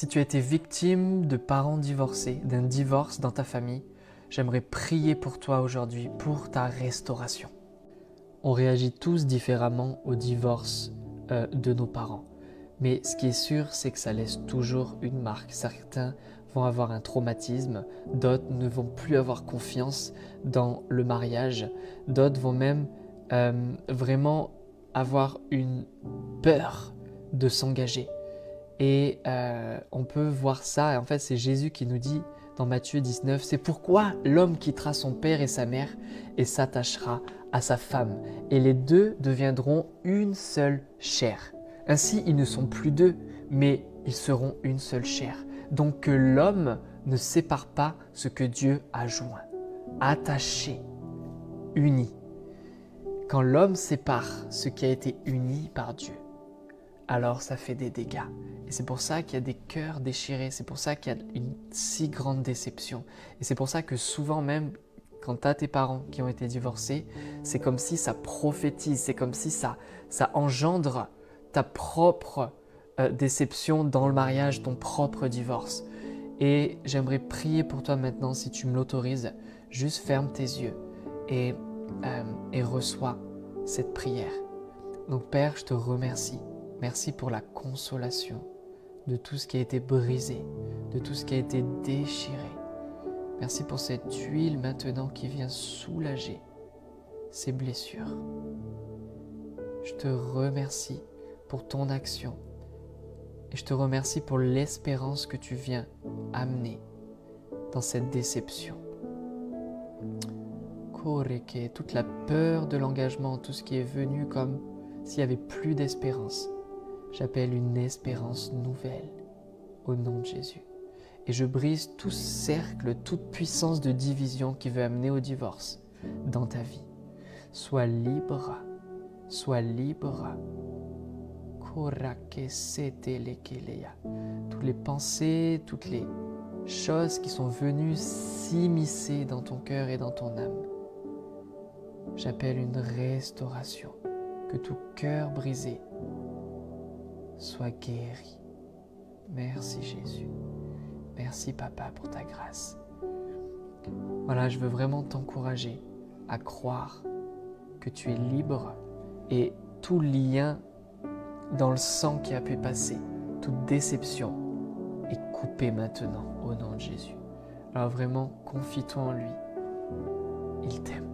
Si tu as été victime de parents divorcés, d'un divorce dans ta famille, j'aimerais prier pour toi aujourd'hui, pour ta restauration. On réagit tous différemment au divorce de nos parents. Mais ce qui est sûr, c'est que ça laisse toujours une marque. Certains vont avoir un traumatisme, d'autres ne vont plus avoir confiance dans le mariage, d'autres vont même vraiment avoir une peur de s'engager. Et on peut voir ça, et en fait c'est Jésus qui nous dit dans Matthieu 19, c'est pourquoi l'homme quittera son père et sa mère et s'attachera à sa femme, et les deux deviendront une seule chair. Ainsi ils ne sont plus deux, mais ils seront une seule chair. Donc que l'homme ne sépare pas ce que Dieu a joint. Attaché, uni. Quand l'homme sépare ce qui a été uni par Dieu, alors ça fait des dégâts. Et c'est pour ça qu'il y a des cœurs déchirés, c'est pour ça qu'il y a une si grande déception. Et c'est pour ça que souvent même, quand tu as tes parents qui ont été divorcés, c'est comme si ça prophétise, c'est comme si ça engendre ta propre déception dans le mariage, ton propre divorce. Et j'aimerais prier pour toi maintenant, si tu me l'autorises, juste ferme tes yeux et reçois cette prière. Donc Père, je te remercie. Merci pour la consolation de tout ce qui a été brisé, de tout ce qui a été déchiré. Merci pour cette huile maintenant qui vient soulager ces blessures. Je te remercie pour ton action et je te remercie pour l'espérance que tu viens amener dans cette déception. Koreke, toute la peur de l'engagement, tout ce qui est venu comme s'il n'y avait plus d'espérance. J'appelle une espérance nouvelle au nom de Jésus. Et je brise tout cercle, toute puissance de division qui veut amener au divorce dans ta vie. Sois libre, sois libre. Toutes les pensées, toutes les choses qui sont venues s'immiscer dans ton cœur et dans ton âme. J'appelle une restauration, que tout cœur brisé sois guéri. Merci Jésus. Merci Papa pour ta grâce. Voilà, je veux vraiment t'encourager à croire que tu es libre et tout lien dans le sang qui a pu passer, toute déception est coupée maintenant au nom de Jésus. Alors vraiment, confie-toi en lui. Il t'aime.